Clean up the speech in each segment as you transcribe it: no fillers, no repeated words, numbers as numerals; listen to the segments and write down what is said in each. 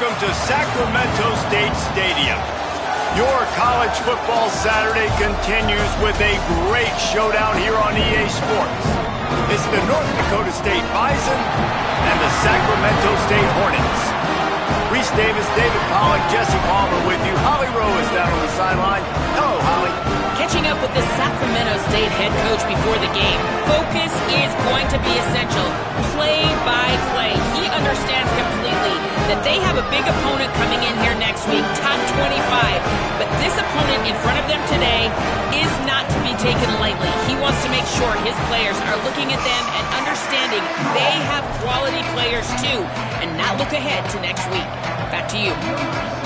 welcome to Sacramento State Stadium. Your college football Saturday continues with a great showdown here on EA Sports. It's the North Dakota State Bison and the Sacramento State Hornets. Reese Davis, David Pollack, Jesse Palmer with you. Holly Rowe is down on the sideline. Hello, Holly. Catching up with the Sacramento State head coach before the game, focus is going to be essential. Play by play. He understands completely that they have a big opponent coming in here next week, top 25. But this opponent in front of them today is not to be taken lightly. He wants to make sure his players are looking at them and understanding they have quality players too, and not look ahead to next week. Back to you.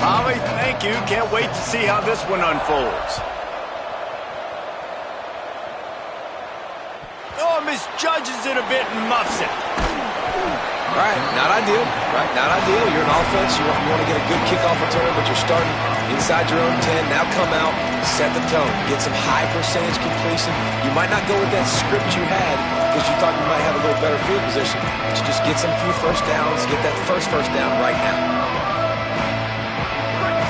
Holly, thank you. Can't wait to see how this one unfolds. Oh, misjudges it a bit and muffs it. Right, not ideal. Right, not ideal. You're an offense. You want to get a good kickoff return, but you're starting inside your own 10. Now come out, set the tone, get some high percentage completion. You might not go with that script you had because you thought you might have a little better field position, but you just get some few first downs, get that first down right now.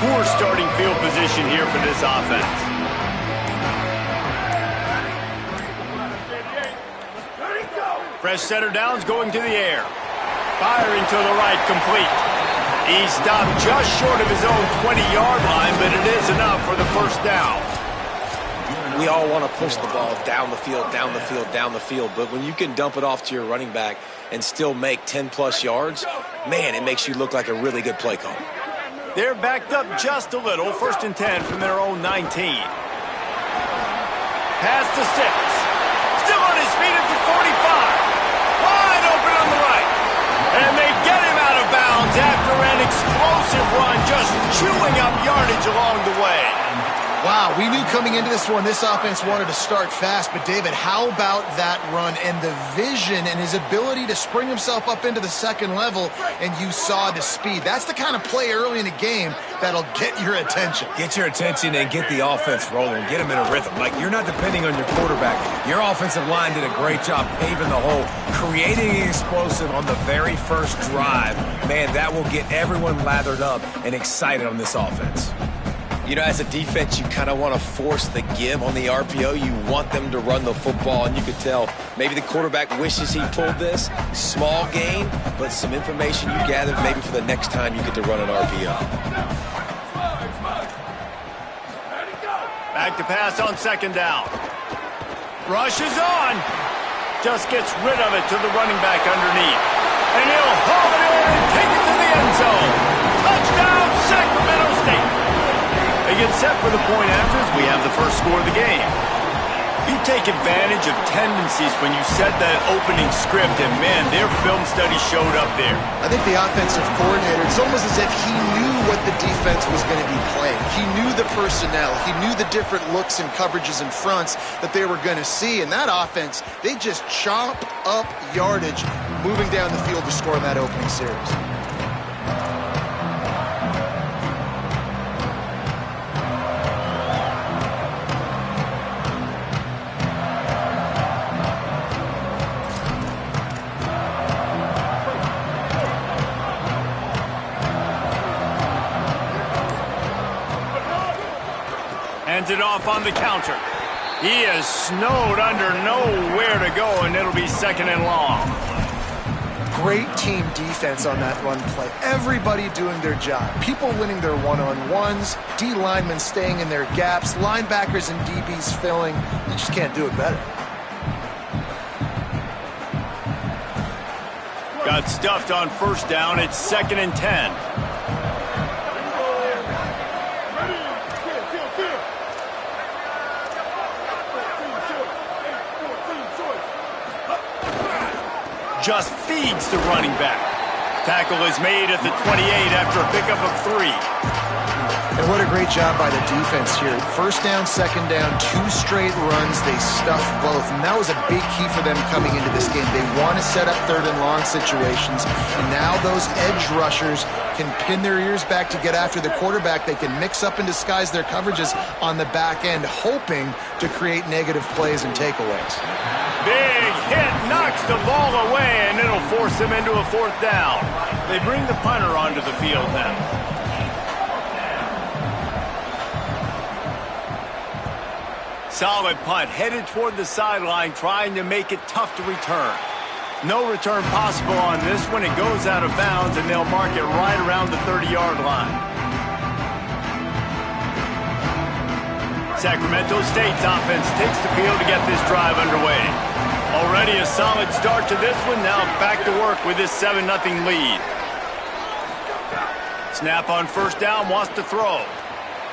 Poor starting field position here for this offense. Fresh setter downs going to the air. Firing to the right, complete. He stopped just short of his own 20-yard line, but it is enough for the first down. We all want to push the ball down the field, down the field, down the field, but when you can dump it off to your running back and still make 10-plus yards, man, it makes you look like a really good play call. They're backed up just a little. 1st and 10 from their own 19. Pass to 6. Still on his feet at the 45. Wide open on the right. And they get him out of bounds after an explosive run, just chewing up yardage along the way. Wow, we knew coming into this one, this offense wanted to start fast. But, David, how about that run and the vision and his ability to spring himself up into the second level, and you saw the speed. That's the kind of play early in the game that'll get your attention. Get your attention and get the offense rolling. Get them in a rhythm. Like, you're not depending on your quarterback. Your offensive line did a great job paving the hole, creating an explosive on the very first drive. Man, that will get everyone lathered up and excited on this offense. You know, as a defense, you kind of want to force the give on the RPO. You want them to run the football, and you could tell maybe the quarterback wishes he pulled this. Small gain, but some information you gathered maybe for the next time you get to run an RPO. Back to pass on 2nd down. Rush is on. Just gets rid of it to the running back underneath. And he'll haul it in and take it to the end zone. Touchdown, Sacramento State. They get set for the point after as we have the first score of the game. You take advantage of tendencies when you set that opening script, and man, their film study showed up there. I think the offensive coordinator, it's almost as if he knew what the defense was going to be playing. He knew the personnel. He knew the different looks and coverages and fronts that they were going to see. And that offense, they just chomp up yardage moving down the field to score in that opening series. Hands it off on the counter. He is snowed under, nowhere to go, and it'll be 2nd and long. Great team defense on that run play. Everybody doing their job. People winning their one-on-ones, D linemen staying in their gaps, linebackers and DBs filling. You just can't do it better. Got stuffed on 1st down. It's 2nd and 10. Just feeds the running back. Tackle is made at the 28 after a pickup of 3. And what a great job by the defense here. 1st down, 2nd down, 2 straight runs. They stuffed both, and that was a big key for them coming into this game. They want to set up 3rd and long situations, and now those edge rushers can pin their ears back to get after the quarterback. They can mix up and disguise their coverages on the back end, hoping to create negative plays and takeaways. Big hit, knocks the ball away, and it'll force them into a 4th down. They bring the punter onto the field now. Solid punt, headed toward the sideline, trying to make it tough to return. No return possible on this one. It goes out of bounds, and they'll mark it right around the 30-yard line. Sacramento State's offense takes the field to get this drive underway. Already a solid start to this one. Now back to work with this 7-0 lead. Snap on 1st down, wants to throw.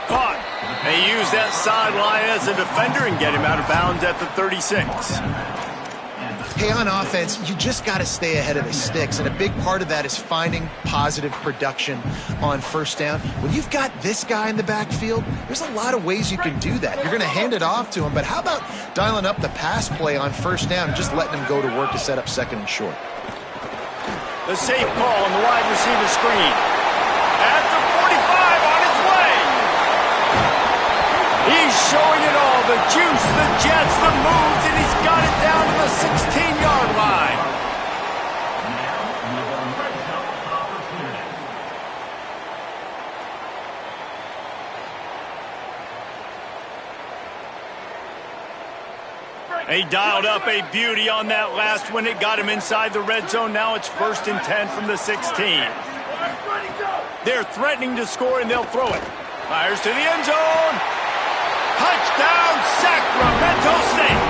Caught. They use that sideline as a defender and get him out of bounds at the 36. Hey, on offense, you just got to stay ahead of the sticks, and a big part of that is finding positive production on 1st down. When you've got this guy in the backfield, there's a lot of ways you can do that. You're going to hand it off to him, but how about dialing up the pass play on 1st down and just letting him go to work to set up 2nd and short? The safe call on the wide receiver screen. At the 45, on his way. He's showing it all, the juice, the jets, the moves, and he's got it down to the 16-yard line. He dialed up a beauty on that last one. It got him inside the red zone. Now it's 1st and 10 from the 16. They're threatening to score, and they'll throw it. Fires to the end zone. Touchdown, Sacramento State.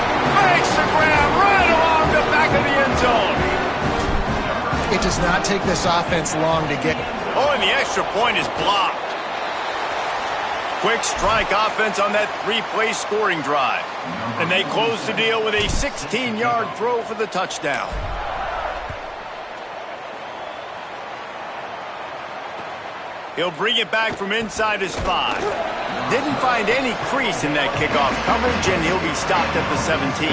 Makes the grab right along the back of the end zone. It does not take this offense long to get. Oh, and the extra point is blocked. Quick strike offense on that 3-play scoring drive. And they close the deal with a 16-yard throw for the touchdown. He'll bring it back from inside his 5. Didn't find any crease in that kickoff coverage, and he'll be stopped at the 17.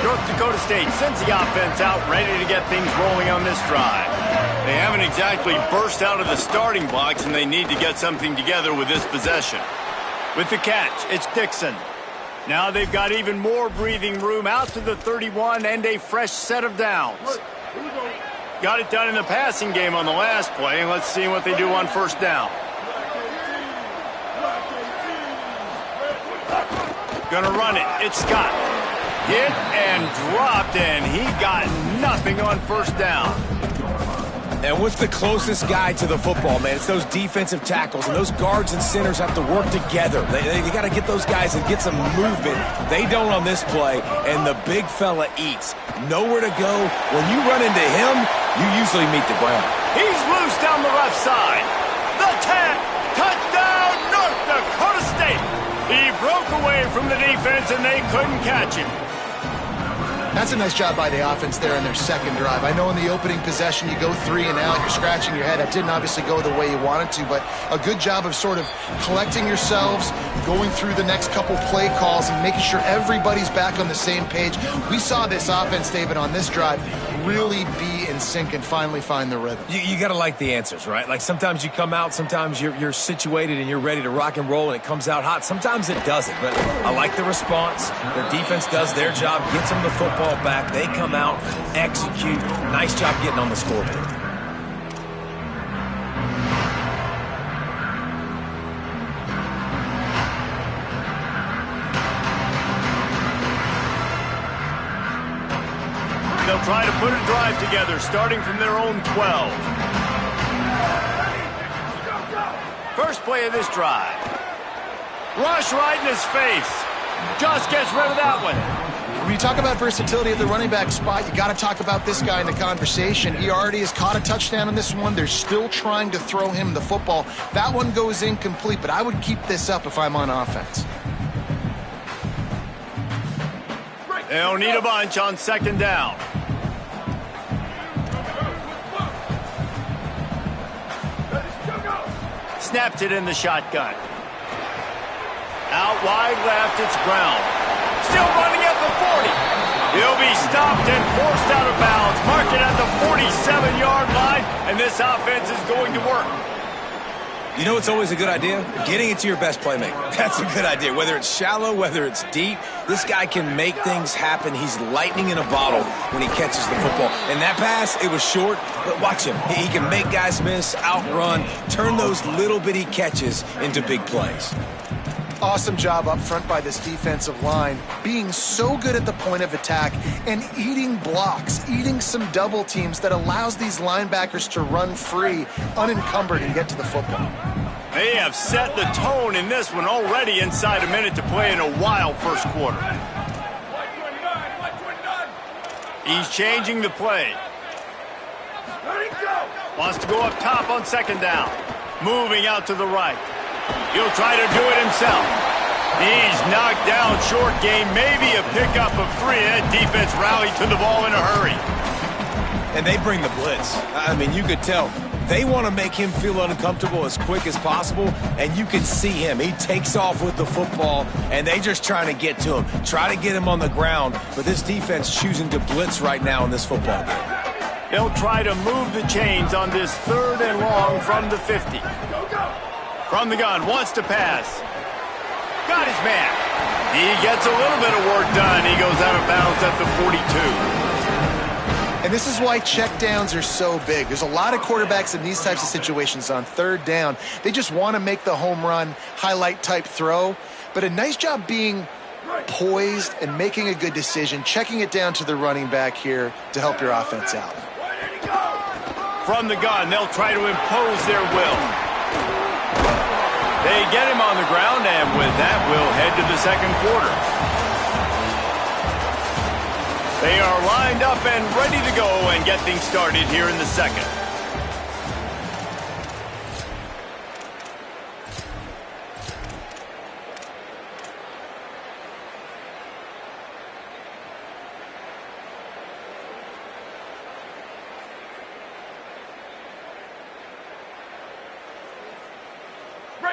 North Dakota State sends the offense out, ready to get things rolling on this drive. They haven't exactly burst out of the starting blocks, and they need to get something together with this possession. With the catch, it's Dixon. Now they've got even more breathing room out to the 31 and a fresh set of downs. Got it done in the passing game on the last play, and let's see what they do on 1st down. Gonna run it. It's Scott. Hit and dropped, and he got nothing on 1st down. And what's the closest guy to the football, man? It's those defensive tackles, and those guards and centers have to work together. They got to get those guys and get some movement. They don't on this play, and the big fella eats. Nowhere to go. When you run into him, you usually meet the ground. He's loose down the left side. The 10. Touchdown, North Dakota State. He broke away from the defense, and they couldn't catch him. That's a nice job by the offense there in their 2nd drive. I know in the opening possession you go 3 and out, you're scratching your head. That didn't obviously go the way you wanted to, but a good job of sort of collecting yourselves, going through the next couple play calls, and making sure everybody's back on the same page. We saw this offense, David, on this drive really be in sync and finally find the rhythm. You got to like the answers, right? Like sometimes you come out, sometimes you're situated and you're ready to rock and roll and it comes out hot. Sometimes it doesn't, but I like the response. Their defense does their job, gets them the football back. They come out, execute. Nice job getting on the scoreboard. They'll try to put a drive together, starting from their own 12. First play of this drive. Rush right in his face. Just gets rid of that one. When you talk about versatility at the running back spot, you got to talk about this guy in the conversation. He already has caught a touchdown in this one. They're still trying to throw him the football. That one goes incomplete, but I would keep this up if I'm on offense. They'll need a bunch on 2nd down. Snapped it in the shotgun. Out wide left, it's Brown. Still running at the 40. He'll be stopped and forced out of bounds. Mark it at the 47-yard line. and this offense is going to work. You know it's always a good idea? Getting it to your best playmaker. That's a good idea. Whether it's shallow, whether it's deep, this guy can make things happen. He's lightning in a bottle when he catches the football. And that pass, it was short, but watch him. He can make guys miss, outrun, turn those little bitty catches into big plays. Awesome job up front by this defensive line, being so good at the point of attack and eating blocks, eating some double teams that allows these linebackers to run free, unencumbered, and get to the football. They have set the tone in this one already inside a minute to play in a wild first quarter. He's changing the play. Wants to go up top on second down. Moving out to the right. He'll try to do it himself. He's knocked down short game, maybe a pickup of 3. That defense rallied to the ball in a hurry. And they bring the blitz. I mean, you could tell. They want to make him feel uncomfortable as quick as possible, and you can see him. He takes off with the football, and they just trying to get to him, try to get him on the ground, but this defense choosing to blitz right now in this football game. They'll try to move the chains on this 3rd and long from the 50. From the gun, wants to pass. Got his man. He gets a little bit of work done. He goes out of bounds at the 42. And this is why checkdowns are so big. There's a lot of quarterbacks in these types of situations on 3rd down. They just want to make the home run, highlight type throw. But a nice job being poised and making a good decision, checking it down to the running back here to help your offense out. From the gun, they'll try to impose their will. They get him on the ground, and with that, we'll head to the second quarter. They are lined up and ready to go and get things started here in the second.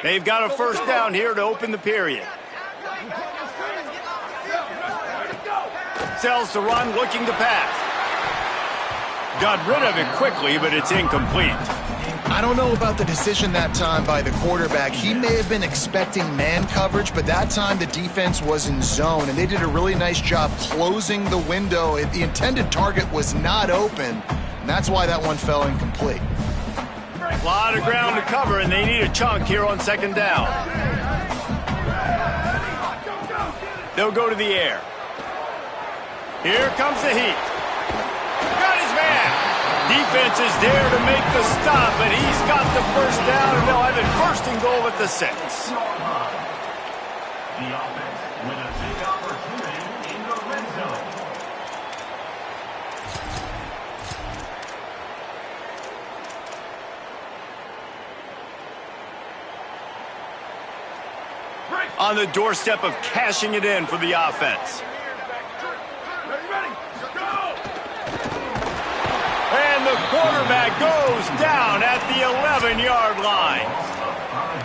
They've got a first down here to open the period. Sells to run, looking to pass. Got rid of it quickly, but it's incomplete. I don't know about the decision that time by the quarterback. He may have been expecting man coverage, but that time the defense was in zone, and they did a really nice job closing the window. The intended target was not open, and that's why that one fell incomplete. A lot of ground to cover, and they need a chunk here on second down. They'll go to the air. Here comes the heat. Got his man. Defense is there to make the stop, and he's got the first down, and they'll have it 1st and goal at the 6. The offense with a big opportunity in the red zone. On the doorstep of cashing it in for the offense. And the quarterback goes down at the 11-yard line.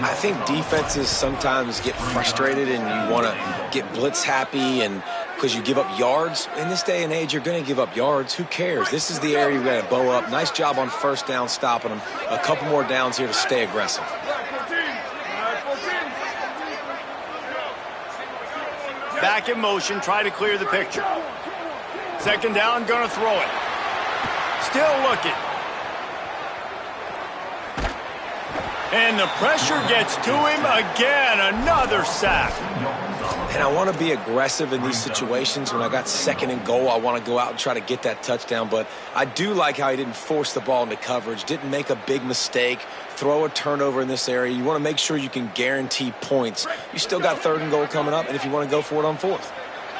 I think defenses sometimes get frustrated and you want to get blitz happy and because you give up yards. In this day and age, you're going to give up yards. Who cares? This is the area you're going to bow up. Nice job on first down stopping them. A couple more downs here to stay aggressive. Back in motion, try to clear the picture. Second down, gonna throw it. Still looking. And the pressure gets to him again. Another sack. And I want to be aggressive in these situations. When I got 2nd and goal, I want to go out and try to get that touchdown. But I do like how he didn't force the ball into coverage, didn't make a big mistake, throw a turnover in this area. You want to make sure you can guarantee points. You still got 3rd and goal coming up, and if you want to go for it on 4th.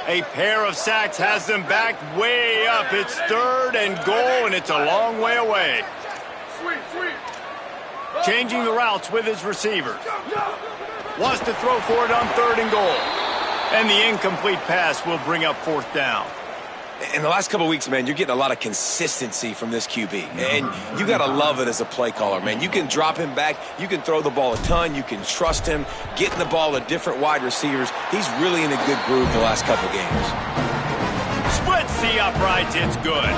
A pair of sacks has them back way up. It's 3rd and goal, and it's a long way away. Changing the routes with his receivers. Wants to throw for it on 3rd and goal. And the incomplete pass will bring up 4th down. In the last couple of weeks, man, you're getting a lot of consistency from this QB. And you got to love it as a play caller, man. You can drop him back. You can throw the ball a ton. You can trust him. Getting the ball to different wide receivers. He's really in a good groove the last couple games. Splits the uprights. It's good.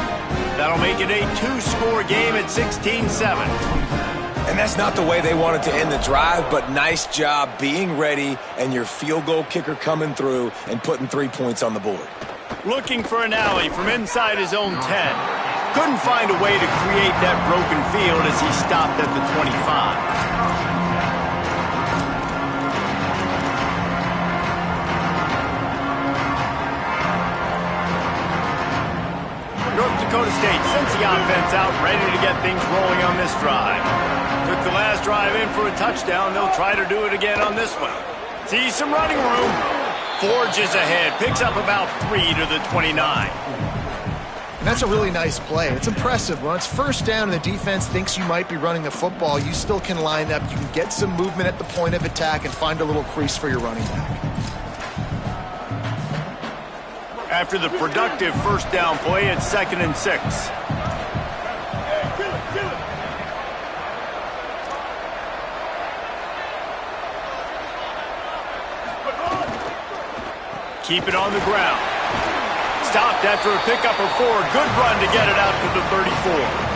That'll make it a 2-score game at 16-7. And that's not the way they wanted to end the drive, but nice job being ready and your field goal kicker coming through and putting 3 points on the board. Looking for an alley from inside his own 10. Couldn't find a way to create that broken field as he stopped at the 25. North Dakota State sends the offense out, ready to get things rolling on this drive. Took the last drive in for a touchdown. They'll try to do it again on this one. See some running room. Forges ahead, picks up about 3 to the 29. And that's a really nice play. It's impressive. When it's first down and the defense thinks you might be running the football, you still can line up. You can get some movement at the point of attack and find a little crease for your running back. After the productive first down play, it's 2nd and 6. Keep it on the ground. Stopped after a pickup of 4. Good run to get it out to the 34.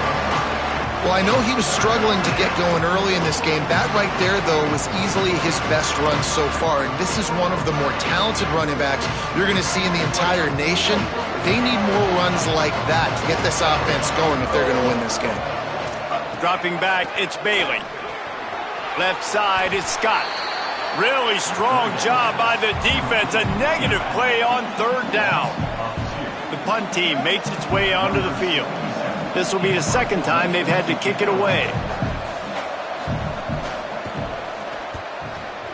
Well, I know he was struggling to get going early in this game. That right there, though, was easily his best run so far. And this is one of the more talented running backs you're going to see in the entire nation. They need more runs like that to get this offense going if they're going to win this game. Dropping back, it's Bailey. Left side is Scott. Really strong job by the defense. A negative play on 3rd down. The punt team makes its way onto the field. This will be the 2nd time they've had to kick it away.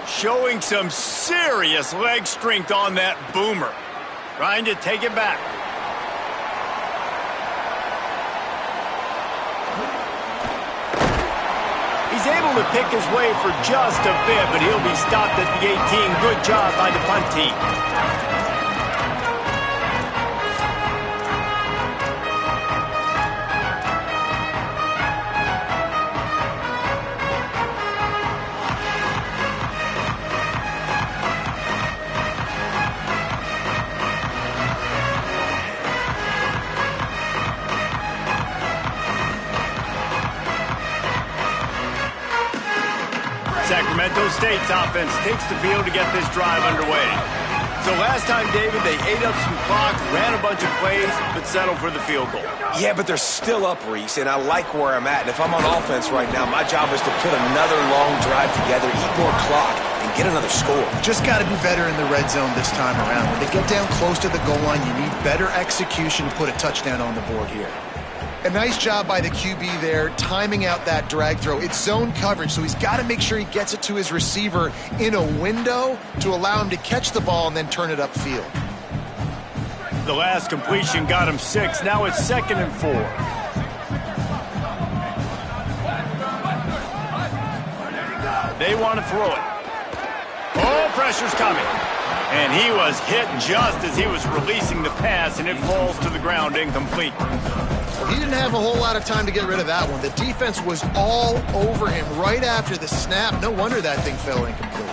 Showing some serious leg strength on that boomer. Trying to take it back. He's able to pick his way for just a bit, but he'll be stopped at the 18. Good job by the punt team. Sacramento State's offense takes the field to get this drive underway. So last time, David, they ate up some clock, ran a bunch of plays, but settled for the field goal. Yeah, but they're still up, Reese, and I like where I'm at. And if I'm on offense right now, my job is to put another long drive together, eat more clock, and get another score. Just got to be better in the red zone this time around. When they get down close to the goal line, you need better execution to put a touchdown on the board here. A nice job by the QB there, timing out that drag throw. It's zone coverage, so he's got to make sure he gets it to his receiver in a window to allow him to catch the ball and then turn it upfield. The last completion got him 6. Now it's 2nd and 4. They want to throw it. Oh, pressure's coming. And he was hit just as he was releasing the pass, and it falls to the ground incomplete. He didn't have a whole lot of time to get rid of that one. The defense was all over him right after the snap. No wonder that thing fell incomplete.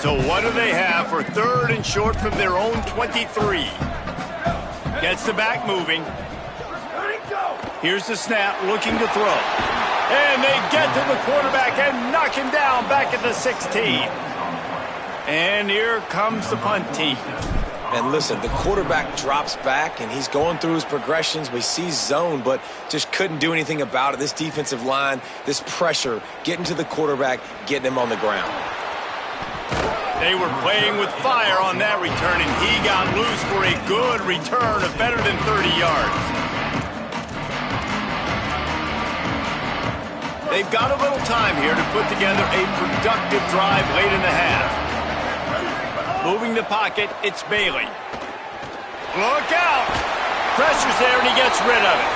So what do they have for 3rd and short from their own 23? Gets the back moving. Here's the snap, looking to throw. And they get to the quarterback and knock him down back at the 16. And here comes the punt team. And listen, the quarterback drops back, and he's going through his progressions. We see zone, but just couldn't do anything about it. This defensive line, this pressure, getting to the quarterback, getting him on the ground. They were playing with fire on that return, and he got loose for a good return of better than 30 yards. They've got a little time here to put together a productive drive late in the half. Moving the pocket, it's Bailey. Look out! Pressure's there, and he gets rid of it.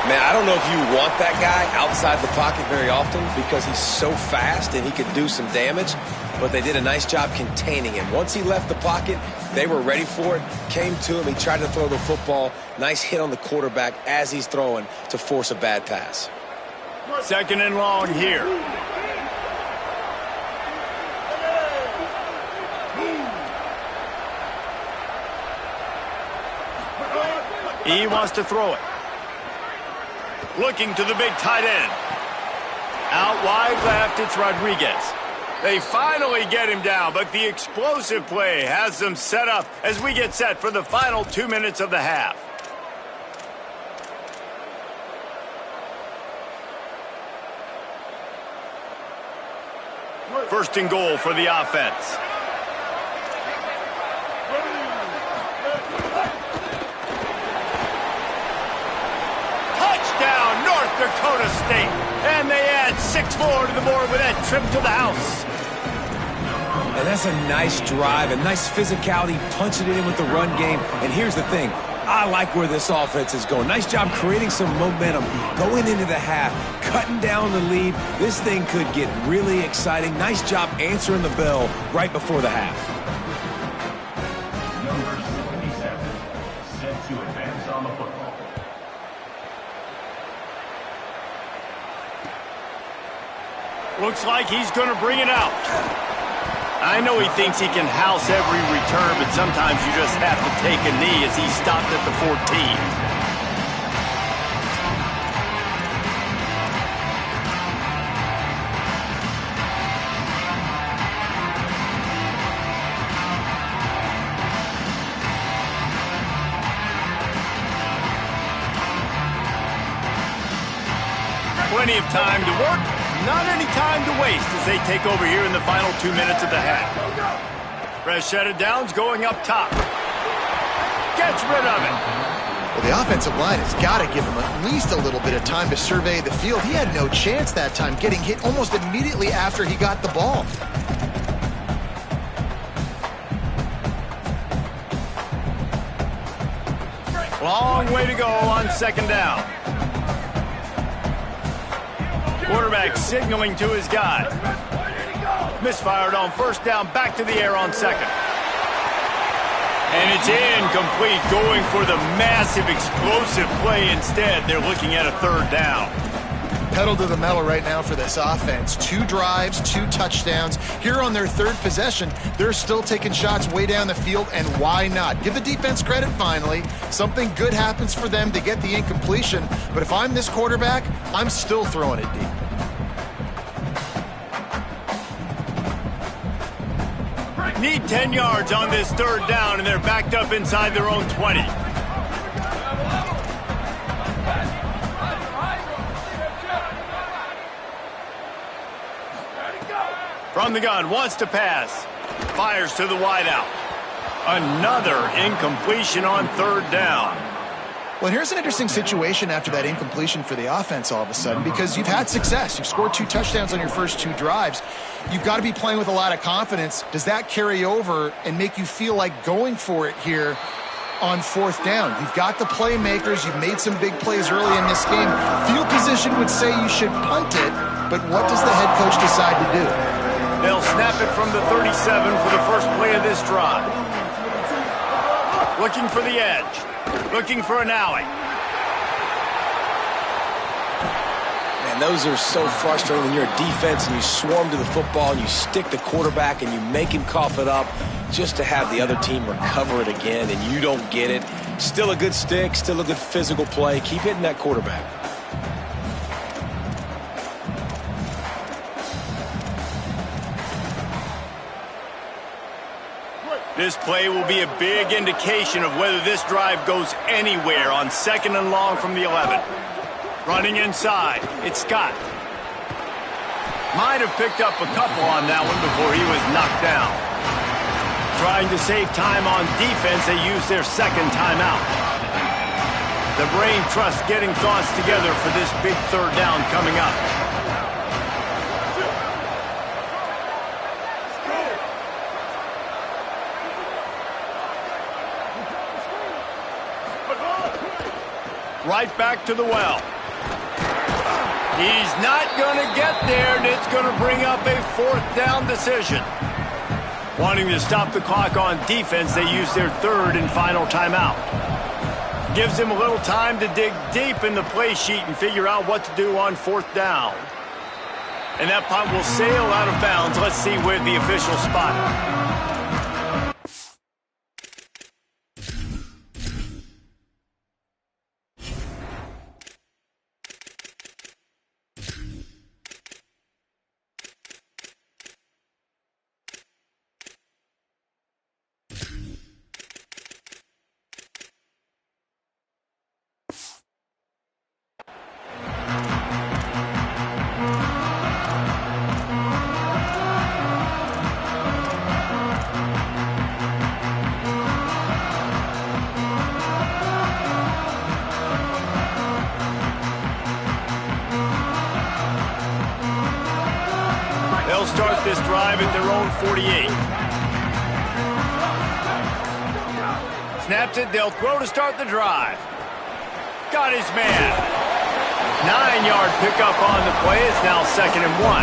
Man, I don't know if you want that guy outside the pocket very often because he's so fast and he could do some damage, but they did a nice job containing him. Once he left the pocket, they were ready for it, came to him, he tried to throw the football. Nice hit on the quarterback as he's throwing to force a bad pass. 2nd and long here. He wants to throw it. Looking to the big tight end. Out wide left, it's Rodriguez. They finally get him down, but the explosive play has them set up as we get set for the final 2 minutes of the half. First and goal for the offense. Touchdown, North Dakota State. And they add 6 more to the board with that trip to the house. And that's a nice drive, a nice physicality, punching it in with the run game. And here's the thing. I like where this offense is going. Nice job creating some momentum, going into the half, cutting down the lead. This thing could get really exciting. Nice job answering the bell right before the half. Number 77, set to advance on the football. Looks like he's going to bring it out. I know he thinks he can house every return, but sometimes you just have to take a knee as he stopped at the 14. Plenty of time to work. Not any time to waste as they take over here in the final 2 minutes of the half. Fresh set of downs going up top. Gets rid of it. Well, the offensive line has got to give him at least a little bit of time to survey the field. He had no chance that time, getting hit almost immediately after he got the ball. Long way to go on second down. Quarterback signaling to his guy. Misfired on first down, back to the air on second. And it's incomplete, going for the massive explosive play instead. They're looking at a third down. Pedal to the metal right now for this offense. 2 drives, 2 touchdowns. Here on their third possession, they're still taking shots way down the field, and why not? Give the defense credit finally. Something good happens for them to get the incompletion, but if I'm this quarterback, I'm still throwing it deep. Need 10 yards on this third down, and they're backed up inside their own 20. From the gun, wants to pass. Fires to the wideout. Another incompletion on third down. Well, here's an interesting situation after that incompletion for the offense all of a sudden, because you've had success. You've scored 2 touchdowns on your first 2 drives. You've got to be playing with a lot of confidence. Does that carry over and make you feel like going for it here on fourth down? You've got the playmakers. You've made some big plays early in this game. Field position would say you should punt it, but what does the head coach decide to do? They'll snap it from the 37 for the first play of this drive. Looking for the edge. Looking for an alley. Man, those are so frustrating when you're a defense and you swarm to the football and you stick the quarterback and you make him cough it up just to have the other team recover it again and you don't get it. Still a good stick, still a good physical play. Keep hitting that quarterback. This play will be a big indication of whether this drive goes anywhere on second and long from the 11. Running inside, it's Scott. Might have picked up a couple on that one before he was knocked down. Trying to save time on defense, they use their second timeout. The brain trust getting thoughts together for this big third down coming up. Right back to the well. He's not going to get there, and it's going to bring up a fourth down decision. Wanting to stop the clock on defense, they use their third and final timeout. Gives them a little time to dig deep in the play sheet and figure out what to do on fourth down. And that punt will sail out of bounds. Let's see where the official spot it. drive at their own 48. Snaps it, they'll throw to start the drive. Got his man. 9-yard pickup on the play. It's now 2nd and 1.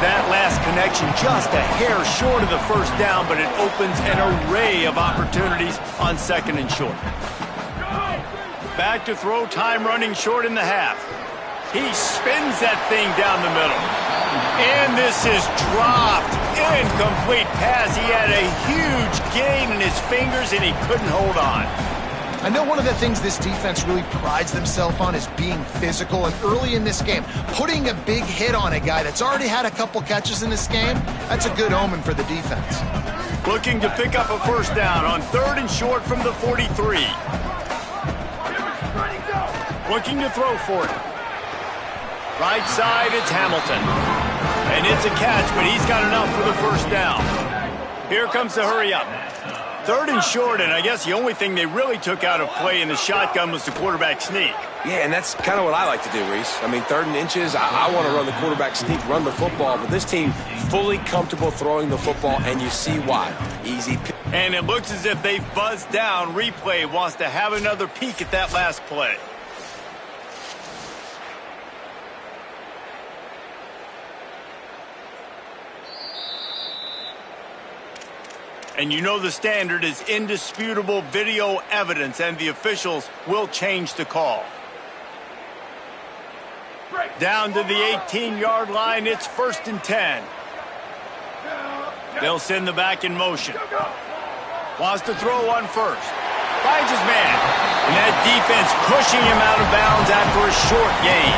That last connection just a hair short of the first down, but it opens an array of opportunities on 2nd and short. Back to throw, time running short in the half. He spins that thing down the middle. And this is dropped. Incomplete pass. He had a huge gain in his fingers, and he couldn't hold on. I know one of the things this defense really prides themselves on is being physical, and early in this game, putting a big hit on a guy that's already had a couple catches in this game, that's a good omen for the defense. Looking to pick up a first down on 3rd and short from the 43. Looking to throw for it. Right side, it's Hamilton. And it's a catch, but he's got enough for the first down. Here comes the hurry up. 3rd and short, and I guess the only thing they really took out of play in the shotgun was the quarterback sneak. Yeah, and that's kind of what I like to do, Reese. I mean, 3rd and inches, I want to run the quarterback sneak, run the football, but this team fully comfortable throwing the football, and you see why. Easy pick. And it looks as if they've buzzed down. Replay wants to have another peek at that last play. And you know the standard is indisputable video evidence, and the officials will change the call. Down to the 18-yard line, it's 1st and 10. They'll send the back in motion. Wants to throw on first. Finds his man. And that defense pushing him out of bounds after a short gain.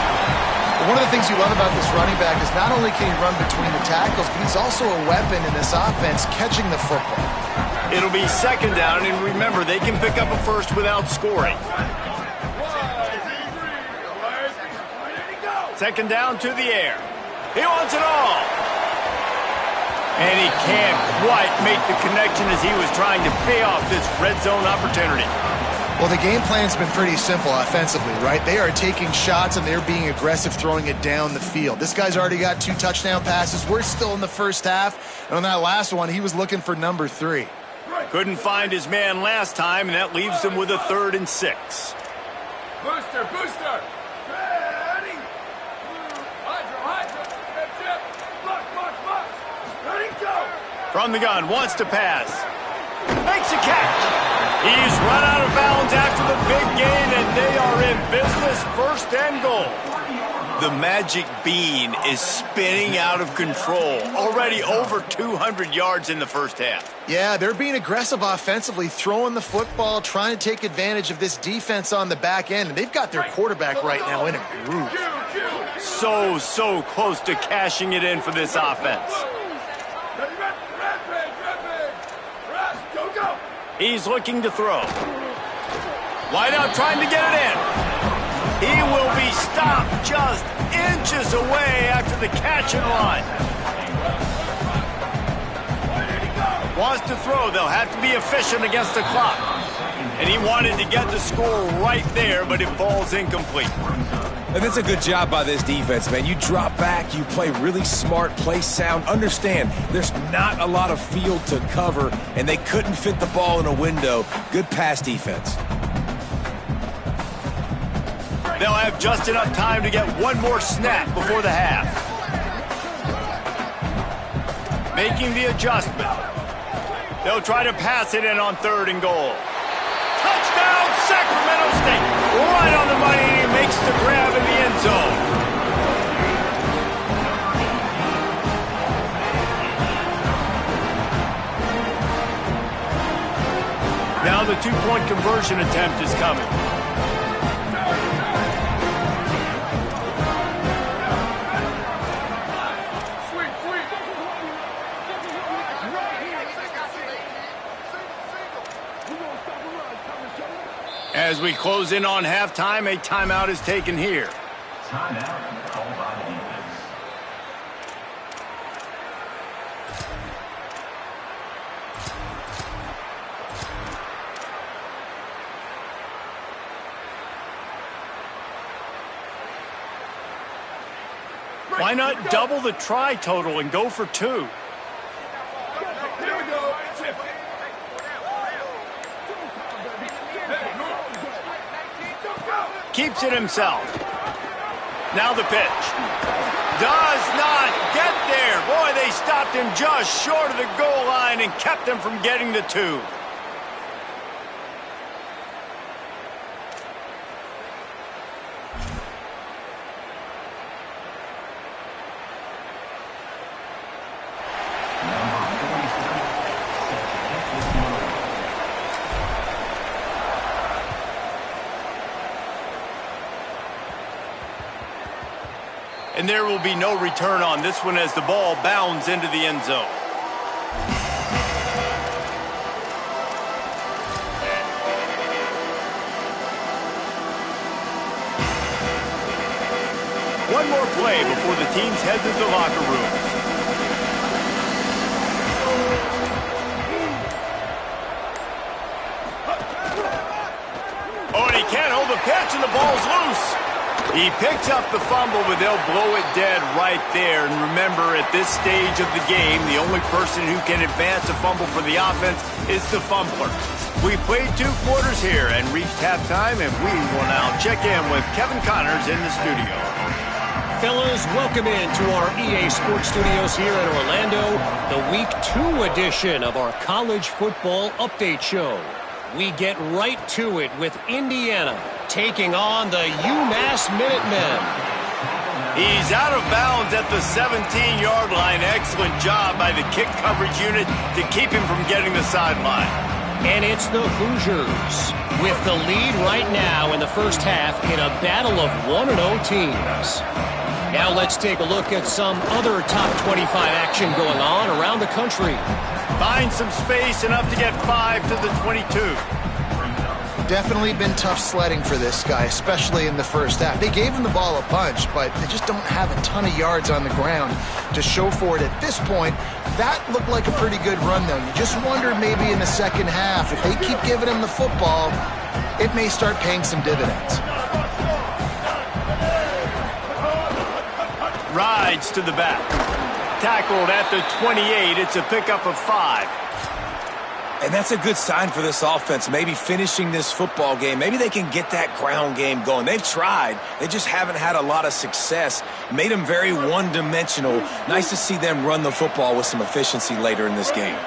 One of the things you love about this running back is not only can he run between the tackles, but he's also a weapon in this offense catching the football. It'll be 2nd down, and remember, they can pick up a first without scoring. 2nd down to the air. He wants it all. And he can't quite make the connection as he was trying to pay off this red zone opportunity. Well, the game plan's been pretty simple offensively, right? They are taking shots, and they're being aggressive, throwing it down the field. This guy's already got 2 touchdown passes. We're still in the first half. And on that last one, he was looking for number 3. Couldn't find his man last time, and that leaves him with a 3rd and 6. Booster! Ready! Hydra! Box! Ready, go! From the gun, wants to pass. Makes a catch. He's run out of bounds after the big gain, and they are in business, 1st and goal. The magic bean is spinning out of control. Already over 200 yards in the first half. Yeah, they're being aggressive offensively, throwing the football, trying to take advantage of this defense on the back end. And they've got their quarterback right now in a groove. So close to cashing it in for this offense. He's looking to throw. Wide out trying to get it in. He will be stopped just inches away after the catch and run. Wants to throw. They'll have to be efficient against the clock. And he wanted to get the score right there, but it falls incomplete. And that's a good job by this defense, man. You drop back, you play really smart, play sound. Understand, there's not a lot of field to cover, and they couldn't fit the ball in a window. Good pass defense. They'll have just enough time to get one more snap before the half. Making the adjustment. They'll try to pass it in on 3rd and goal. Touchdown, Sacramento State. Right on the money, and he makes the grab in the end zone. Now the 2-point conversion attempt is coming. As we close in on halftime, a timeout is taken here. Timeout called by the defense. Why not double the try total and go for 2? Keeps it himself. Now the pitch. Does not get there. Boy, they stopped him just short of the goal line and kept him from getting the 2. And there will be no return on this one as the ball bounds into the end zone. One more play before the teams head to the locker rooms. Oh, and he can't hold the pitch, and the ball's loose. He picks up the fumble, but they'll blow it dead right there. And remember, at this stage of the game, the only person who can advance a fumble for the offense is the fumbler. We played 2 quarters here and reached halftime, and we will now check in with Kevin Connors in the studio. Fellas, welcome into our EA Sports Studios here in Orlando, the Week 2 edition of our College Football Update Show. We get right to it with Indiana taking on the UMass Minutemen. He's out of bounds at the 17-yard line. Excellent job by the kick coverage unit to keep him from getting the sideline. And it's the Hoosiers with the lead right now in the first half in a battle of 1-0 teams. Now let's take a look at some other top 25 action going on around the country. Find some space, enough to get 5 to the 22. Definitely been tough sledding for this guy, especially in the first half. They gave him the ball a bunch, but they just don't have a ton of yards on the ground to show for it at this point. That looked like a pretty good run, though. You just wonder maybe in the second half, if they keep giving him the football, it may start paying some dividends. Rides to the back. Tackled at the 28. It's a pickup of 5. And that's a good sign for this offense, maybe finishing this football game. Maybe they can get that ground game going. They've tried. They just haven't had a lot of success. Made them very one-dimensional. Nice to see them run the football with some efficiency later in this game.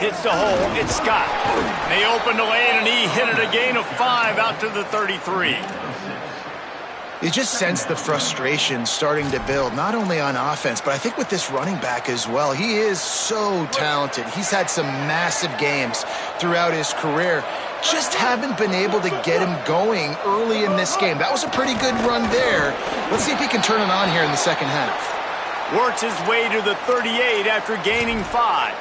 Hits the hole. It's Scott. They open the lane, and he hit it a gain of 5 out to the 33. You just sense the frustration starting to build, not only on offense, but I think with this running back as well. He is so talented. He's had some massive games throughout his career. Just haven't been able to get him going early in this game. That was a pretty good run there. Let's see if he can turn it on here in the second half. Works his way to the 38 after gaining 5.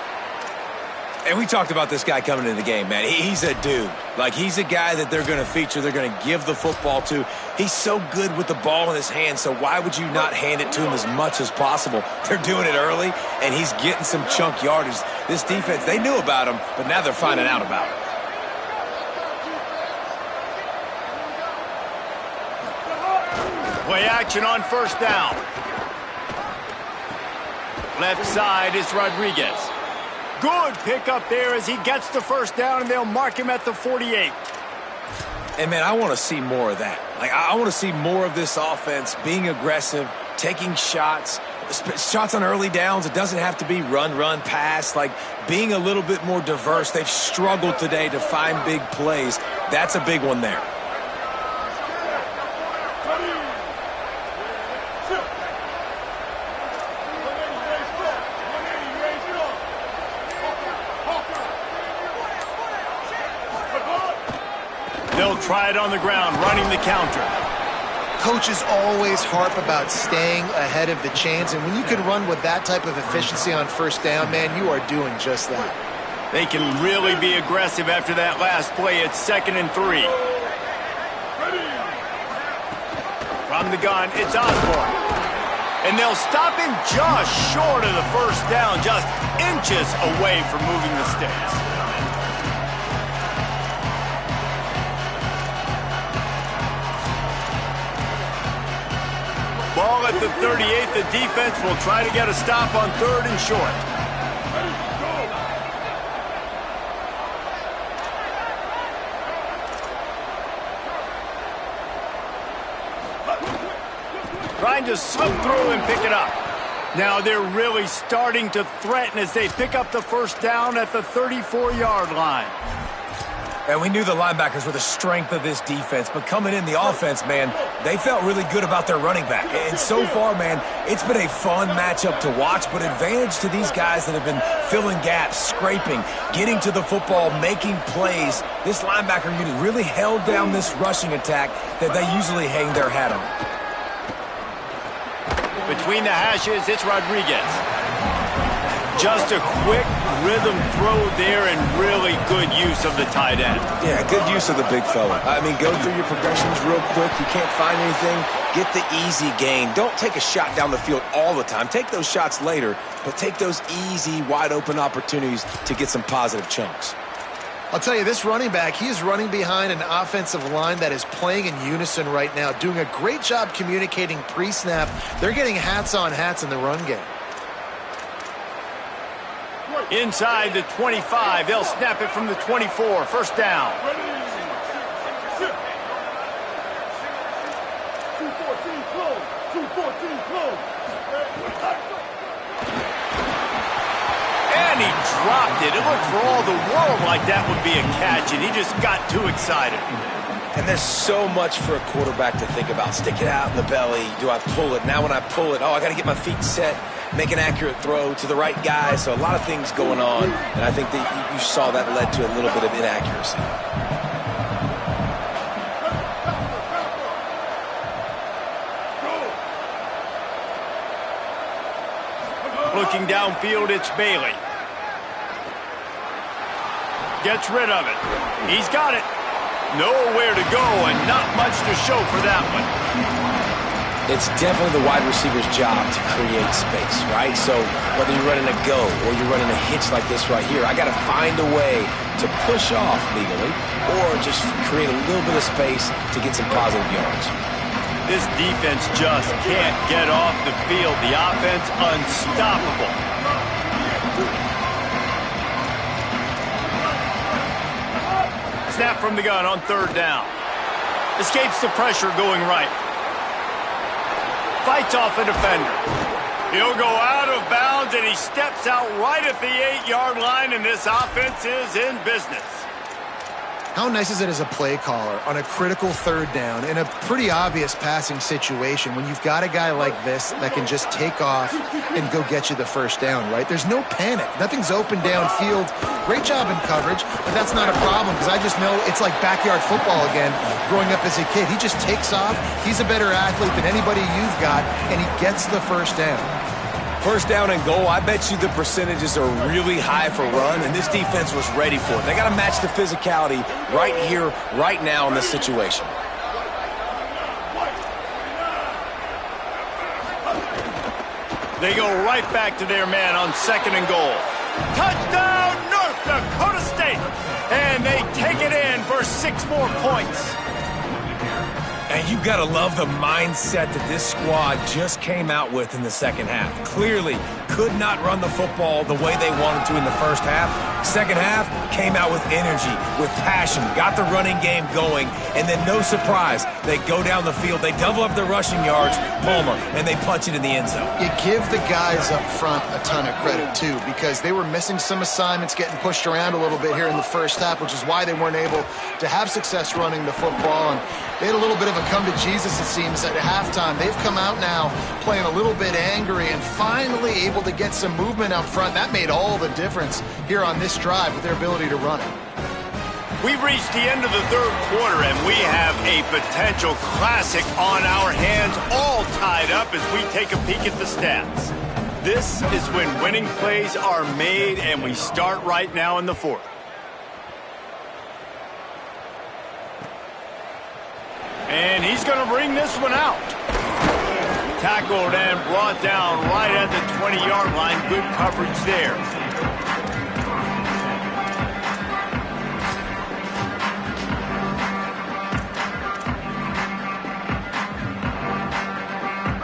And we talked about this guy coming into the game, man. He's a dude. Like, he's a guy that they're going to feature, they're going to give the football to. He's so good with the ball in his hand, so why would you not hand it to him as much as possible? They're doing it early, and he's getting some chunk yardage. This defense, they knew about him, but now they're finding out about him. Play action on first down. Left side is Rodriguez. Good pickup there as he gets the first down, and they'll mark him at the 48. And, man, I want to see more of that. Like, I want to see more of this offense being aggressive, taking shots on early downs. It doesn't have to be run, pass. Like, being a little bit more diverse. They've struggled today to find big plays. That's a big one there. They'll try it on the ground, running the counter. Coaches always harp about staying ahead of the chains, and when you can run with that type of efficiency on first down, man, you are doing just that. They can really be aggressive after that last play. It's 2nd and 3. From the gun, it's Osborne. And they'll stop him just short of the first down, just inches away from moving the sticks. Ball at the 38. The defense will try to get a stop on 3rd and short. Trying to slip through and pick it up. Now they're really starting to threaten as they pick up the first down at the 34-yard line. And we knew the linebackers were the strength of this defense, but coming in the offense, man, they felt really good about their running back. And so far, man, it's been a fun matchup to watch, but advantage to these guys that have been filling gaps, scraping, getting to the football, making plays. This linebacker unit really held down this rushing attack that they usually hang their hat on. Between the hashes, it's Rodriguez. Just a quick rhythm throw there and really good use of the tight end. Yeah, good use of the big fella. I mean, go through your progressions real quick. You can't find anything, get the easy gain. Don't take a shot down the field all the time. Take those shots later, but take those easy, wide-open opportunities to get some positive chunks. I'll tell you, this running back, he is running behind an offensive line that is playing in unison right now, doing a great job communicating pre-snap. They're getting hats on hats in the run game. Inside the 25, they'll snap it from the 24. First down. 214 close. 214 close. And he dropped it. It looked for all the world like that would be a catch, and he just got too excited. And there's so much for a quarterback to think about. Stick it out in the belly. Do I pull it? Now when I pull it, I got to get my feet set, make an accurate throw to the right guy. So a lot of things going on, and I think that you saw that led to a little bit of inaccuracy. Looking downfield, it's Bailey. Gets rid of it. He's got it. Nowhere to go and not much to show for that one. It's definitely the wide receiver's job to create space, right? So whether you're running a go or you're running a hitch like this right here, I got to find a way to push off legally or just create a little bit of space to get some positive yards. This defense just can't get off the field. The offense unstoppable. Snap from the gun on 3rd down. Escapes the pressure going right. Fights off a defender. He'll go out of bounds, and he steps out right at the 8-yard line, and this offense is in business. How nice is it as a play caller on a critical 3rd down in a pretty obvious passing situation when you've got a guy like this that can just take off and go get you the first down, right? There's no panic. Nothing's open downfield. Great job in coverage, but that's not a problem because I just know it's like backyard football again growing up as a kid. He just takes off. He's a better athlete than anybody you've got, and he gets the first down. First down and goal, I bet you the percentages are really high for run, and this defense was ready for it. They got to match the physicality right here, right now in this situation. They go right back to their man on 2nd and goal. Touchdown, North Dakota State! And they take it in for 6 more points. And you got to love the mindset that this squad just came out with in the second half. Clearly could not run the football the way they wanted to in the first half. Second half came out with energy, with passion, got the running game going, and then no surprise, they go down the field, they double up their rushing yards, Palmer, and they punch it in the end zone. You give the guys up front a ton of credit, too, because they were missing some assignments, getting pushed around a little bit here in the first half, which is why they weren't able to have success running the football. And they had a little bit of a come to Jesus, it seems, at halftime. They've come out now playing a little bit angry and finally able to get some movement out front. That made all the difference here on this drive with their ability to run it. We've reached the end of the 3rd quarter, and we have a potential classic on our hands, all tied up as we take a peek at the stats. This is when winning plays are made, and we start right now in the 4th. And he's going to bring this one out. Tackled and brought down right at the 20-yard line. Good coverage there.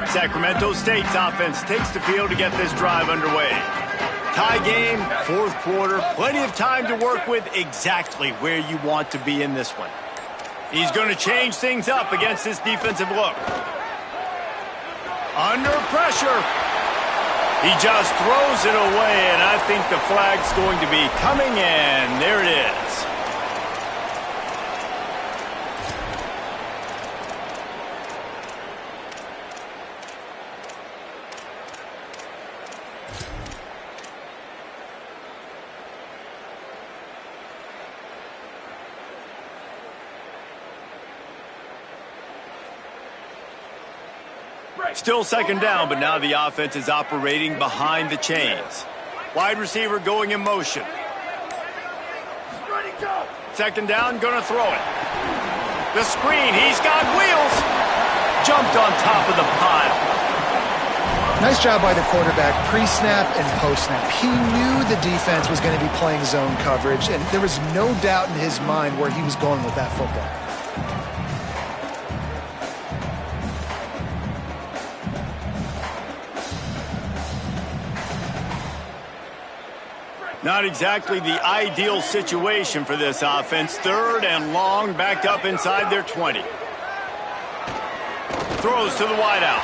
Sacramento State's offense takes the field to get this drive underway. Tie game, fourth quarter, plenty of time to work with, exactly where you want to be in this one. He's going to change things up against this defensive look. Under pressure. He just throws it away, and I think the flag's going to be coming in. There it is. Still second down, but now the offense is operating behind the chains. Wide receiver going in motion. Second down, gonna throw it. The screen, he's got wheels. Jumped on top of the pile. Nice job by the quarterback, pre-snap and post-snap. He knew the defense was going to be playing zone coverage, and there was no doubt in his mind where he was going with that football. Not exactly the ideal situation for this offense. Third and long, backed up inside their 20. Throws to the wideout.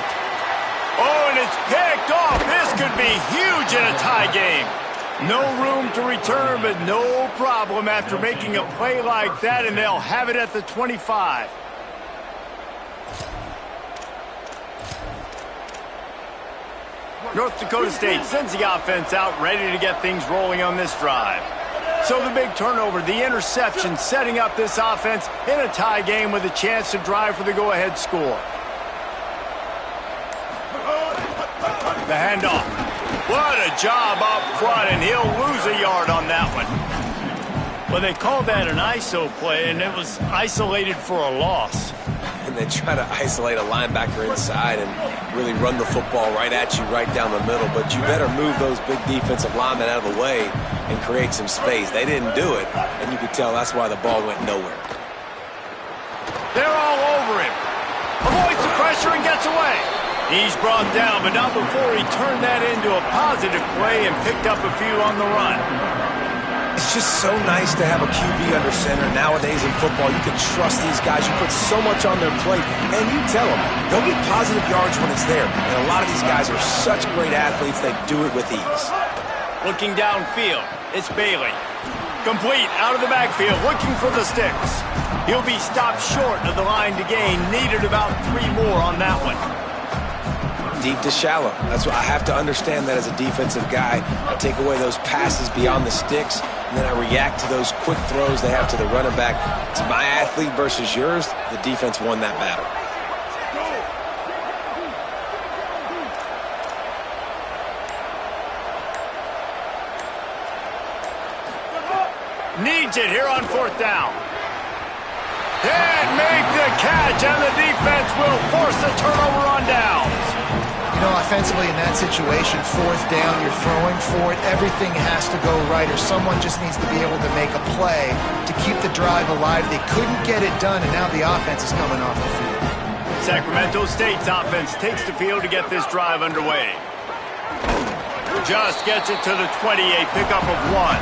Oh, and it's picked off. This could be huge in a tie game. No room to return, but no problem after making a play like that, and they'll have it at the 25. North Dakota State sends the offense out, ready to get things rolling on this drive. So the big turnover, the interception, setting up this offense in a tie game with a chance to drive for the go-ahead score. The handoff. What a job up front, and he'll lose a yard on that one. Well, they called that an ISO play, and it was isolated for a loss. And they try to isolate a linebacker inside and really run the football right at you, right down the middle. But you better move those big defensive linemen out of the way and create some space. They didn't do it, and you could tell that's why the ball went nowhere. They're all over him. Avoids the pressure and gets away. He's brought down, but not before he turned that into a positive play and picked up a few on the run. It's just so nice to have a QB under center. Nowadays in football, you can trust these guys. You put so much on their plate, and you tell them, they'll get positive yards when it's there. And a lot of these guys are such great athletes, they do it with ease. Looking downfield, it's Bailey. Complete, out of the backfield, looking for the sticks. He'll be stopped short of the line to gain. Needed about 3 more on that one. Deep to shallow. That's what I have to understand that as a defensive guy. I take away those passes beyond the sticks, and then I react to those quick throws they have to the running back. It's my athlete versus yours. The defense won that battle. Needs it here on fourth down. Can't make the catch, and the defense will force the turnover on downs. You know, offensively in that situation, fourth down, you're throwing for it. Everything has to go right, or someone just needs to be able to make a play to keep the drive alive. They couldn't get it done, and now the offense is coming off the field. Sacramento State's offense takes the field to get this drive underway. Just gets it to the 20, a pickup of 1.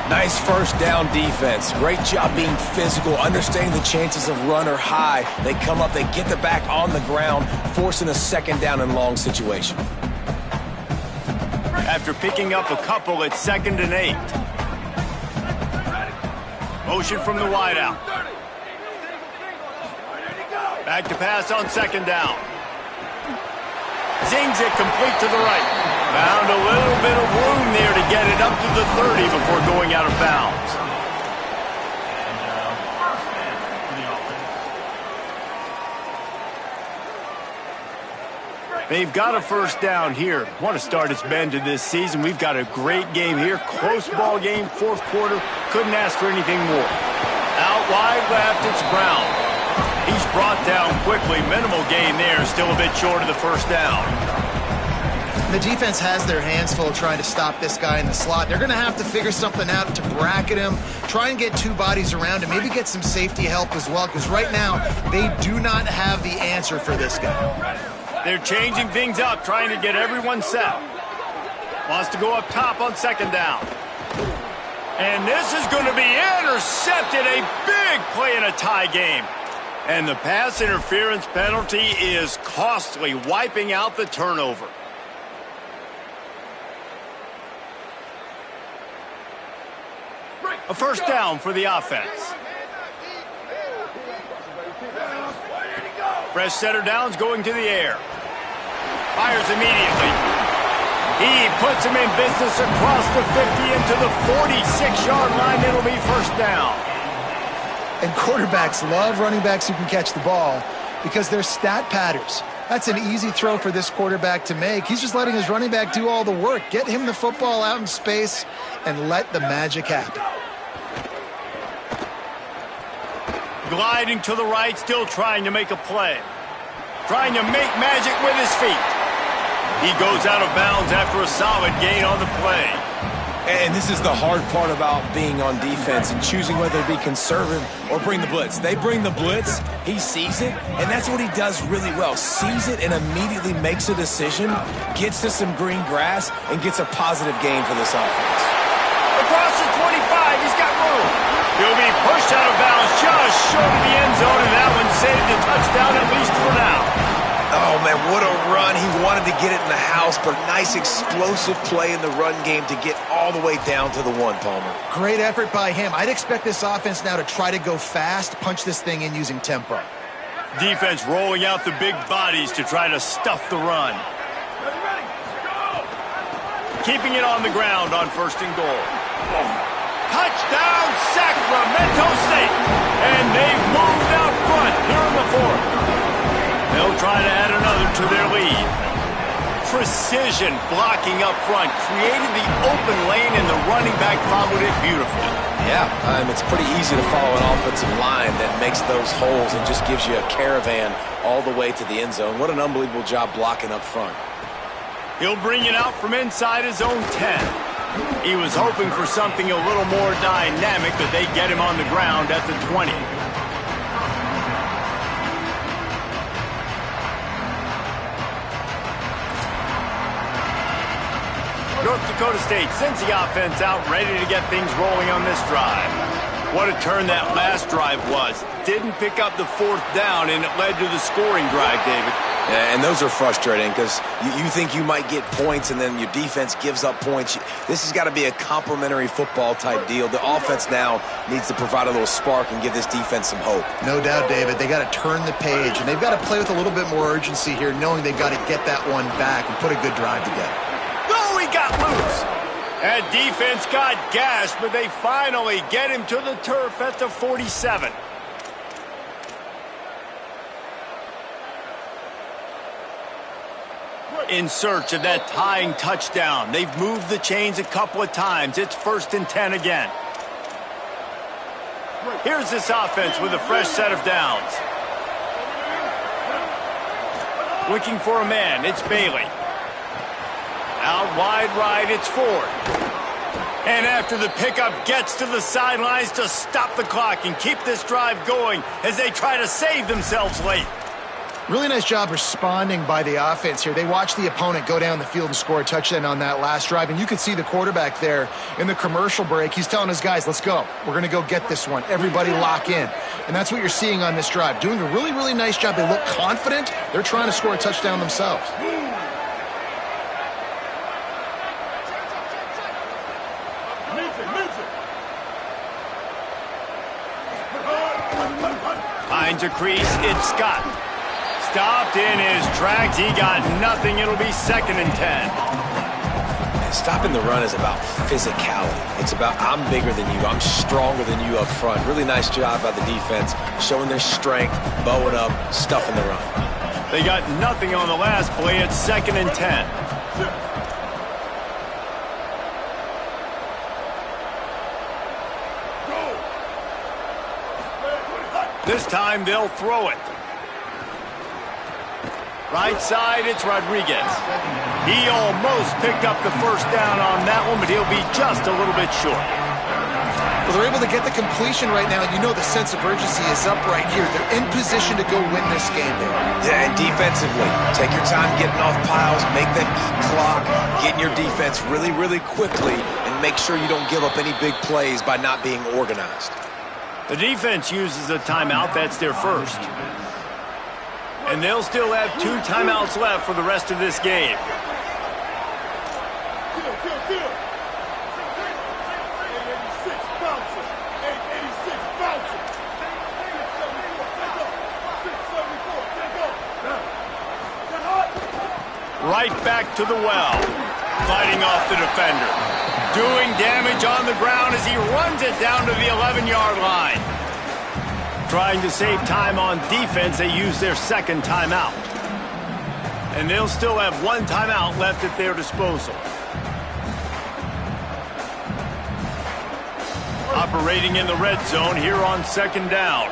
Nice first down defense. Great job being physical, understanding the chances of run are high. They come up, they get the back on the ground, forcing a second down and long situation. After picking up a couple, it's 2nd and 8. Motion from the wideout. Back to pass on 2nd down. Zings it complete to the right. Found a little bit of room there to get it up to the 30 before going out of bounds. They've got a first down here. What a start it's been to this season. We've got a great game here. Close ball game, fourth quarter. Couldn't ask for anything more. Out wide left, it's Brown. He's brought down quickly. Minimal gain there, still a bit short of the first down. The defense has their hands full trying to stop this guy in the slot. They're going to have to figure something out to bracket him, try and get two bodies around him, maybe get some safety help as well, because right now they do not have the answer for this guy. They're changing things up, trying to get everyone set. Wants to go up top on second down. And this is going to be intercepted. A big play in a tie game. And the pass interference penalty is costly, wiping out the turnover. A first down for the offense. Fresh setter downs going to the air. Fires immediately. He puts him in business across the 50 into the 46-yard line. It'll be first down. And quarterbacks love running backs who can catch the ball because they're stat patters. That's an easy throw for this quarterback to make. He's just letting his running back do all the work. Get him the football out in space and let the magic happen. Gliding to the right, still trying to make a play. Trying to make magic with his feet. He goes out of bounds after a solid gain on the play. And this is the hard part about being on defense and choosing whether to be conservative or bring the blitz. They bring the blitz, he sees it, and that's what he does really well. Sees it and immediately makes a decision, gets to some green grass, and gets a positive gain for this offense. Across the 25, he's got room. He'll be pushed out of bounds just short of the end zone, and that one saved a touchdown at least for now. Oh, man, what a run. He wanted to get it in the house, but nice explosive play in the run game to get all the way down to the one, Palmer. Great effort by him. I'd expect this offense now to try to go fast, punch this thing in using tempo. Defense rolling out the big bodies to try to stuff the run. Keeping it on the ground on first and goal. Touchdown, Sacramento State. And they've moved out front here in the fourth. They'll try to add another to their lead. Precision blocking up front. Created the open lane, and the running back followed it beautifully. Yeah, it's pretty easy to follow an offensive line that makes those holes and just gives you a caravan all the way to the end zone. What an unbelievable job blocking up front. He'll bring it out from inside his own 10. He was hoping for something a little more dynamic, but they get him on the ground at the 20. North Dakota State sends the offense out, ready to get things rolling on this drive. What a turn that last drive was. Didn't pick up the fourth down, and it led to the scoring drive, David. Yeah, and those are frustrating because you think you might get points, and then your defense gives up points. This has got to be a complementary football type deal. The offense now needs to provide a little spark and give this defense some hope. No doubt, David. They got to turn the page, and they've got to play with a little bit more urgency here, knowing they've got to get that one back and put a good drive together. Oh, he got loose. That defense got gashed, but they finally get him to the turf at the 47. In search of that tying touchdown. They've moved the chains a couple of times. It's 1st and 10 again. Here's this offense with a fresh set of downs. Looking for a man. It's Bailey. Out wide right, it's Ford. And after the pickup, gets to the sidelines to stop the clock and keep this drive going as they try to save themselves late. Really nice job responding by the offense here. They watched the opponent go down the field and score a touchdown on that last drive, and you could see the quarterback there in the commercial break. He's telling his guys, let's go. We're going to go get this one. Everybody lock in. And that's what you're seeing on this drive. Doing a really, really nice job. They look confident. They're trying to score a touchdown themselves. Finds a crease, it's Scott. Stopped in his tracks, he got nothing, it'll be 2nd and 10. Stopping the run is about physicality. It's about I'm bigger than you, I'm stronger than you up front. Really nice job by the defense, showing their strength, bowing up, stuffing the run. They got nothing on the last play, it's 2nd and 10. This time they'll throw it. Right side, it's Rodriguez. He almost picked up the first down on that one, but he'll be just a little bit short. Well, they're able to get the completion right now, and you know the sense of urgency is up right here. They're in position to go win this game there. Yeah, and defensively, take your time getting off piles, make them eat clock, get in your defense really, really quickly, and make sure you don't give up any big plays by not being organized. The defense uses a timeout. That's their first. And they'll still have 2 timeouts left for the rest of this game. Right back to the well, fighting off the defender. Doing damage on the ground as he runs it down to the 11-yard line. Trying to save time on defense, they use their second timeout. And they'll still have 1 timeout left at their disposal. Operating in the red zone here on second down.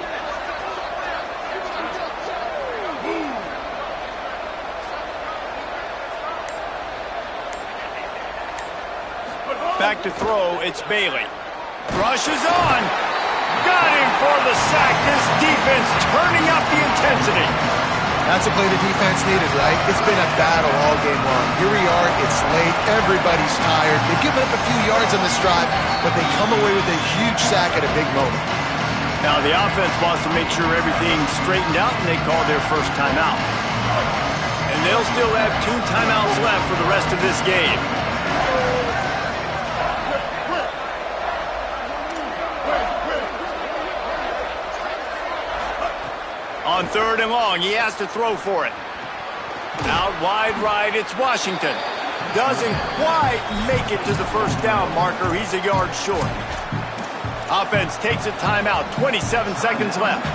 Back to throw, it's Bailey. Rushes on. Got him for the sack. This defense turning up the intensity. That's a play the defense needed, right? It's been a battle all game long. Here we are, it's late, everybody's tired. They've given up a few yards on this drive, but they come away with a huge sack at a big moment. Now the offense wants to make sure everything's straightened out, and they call their first timeout. And they'll still have 2 timeouts left for the rest of this game. On 3rd and long, he has to throw for it. Out wide right, it's Washington. Doesn't quite make it to the first down marker. He's a yard short. Offense takes a timeout. 27 seconds left.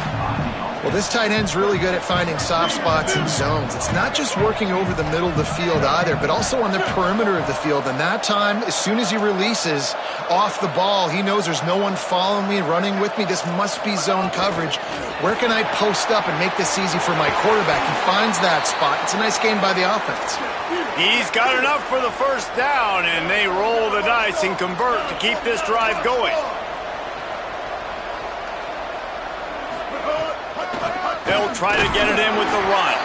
Well, this tight end's really good at finding soft spots and zones. It's not just working over the middle of the field either, but also on the perimeter of the field. And that time, as soon as he releases off the ball, he knows there's no one following me, running with me. This must be zone coverage. Where can I post up and make this easy for my quarterback? He finds that spot. It's a nice game by the offense. He's got enough for the first down, and they roll the dice and convert to keep this drive going. They'll try to get it in with the run.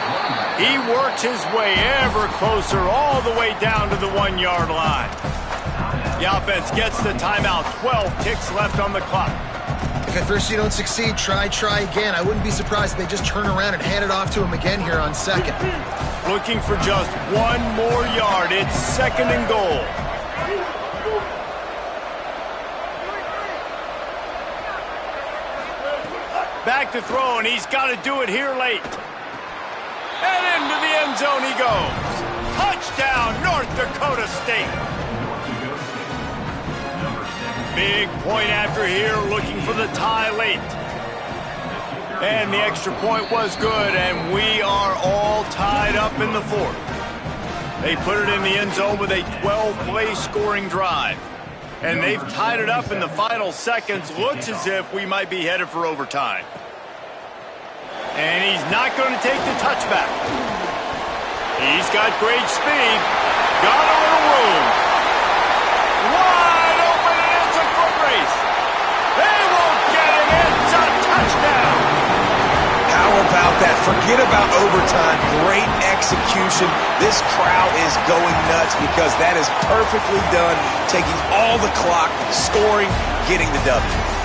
He works his way ever closer all the way down to the 1-yard line. The offense gets the timeout. 12 ticks left on the clock. If at first you don't succeed, try again. I wouldn't be surprised if they just turn around and hand it off to him again here on second. Looking for just 1 more yard. It's 2nd and goal. Back to throw, and he's got to do it here late. And into the end zone he goes. Touchdown, North Dakota State. Big point after here, looking for the tie late. And the extra point was good, and we are all tied up in the 4th. They put it in the end zone with a 12-play scoring drive. And they've tied it up in the final seconds. Looks as if we might be headed for overtime. And he's not going to take the touchback. He's got great speed. Got a little room. Wide open, and it's a foot race. They won't get it. It's a touchdown. How about that? Forget about overtime. Great execution. This crowd is going nuts because that is perfectly done. Taking all the clock, scoring, getting the W.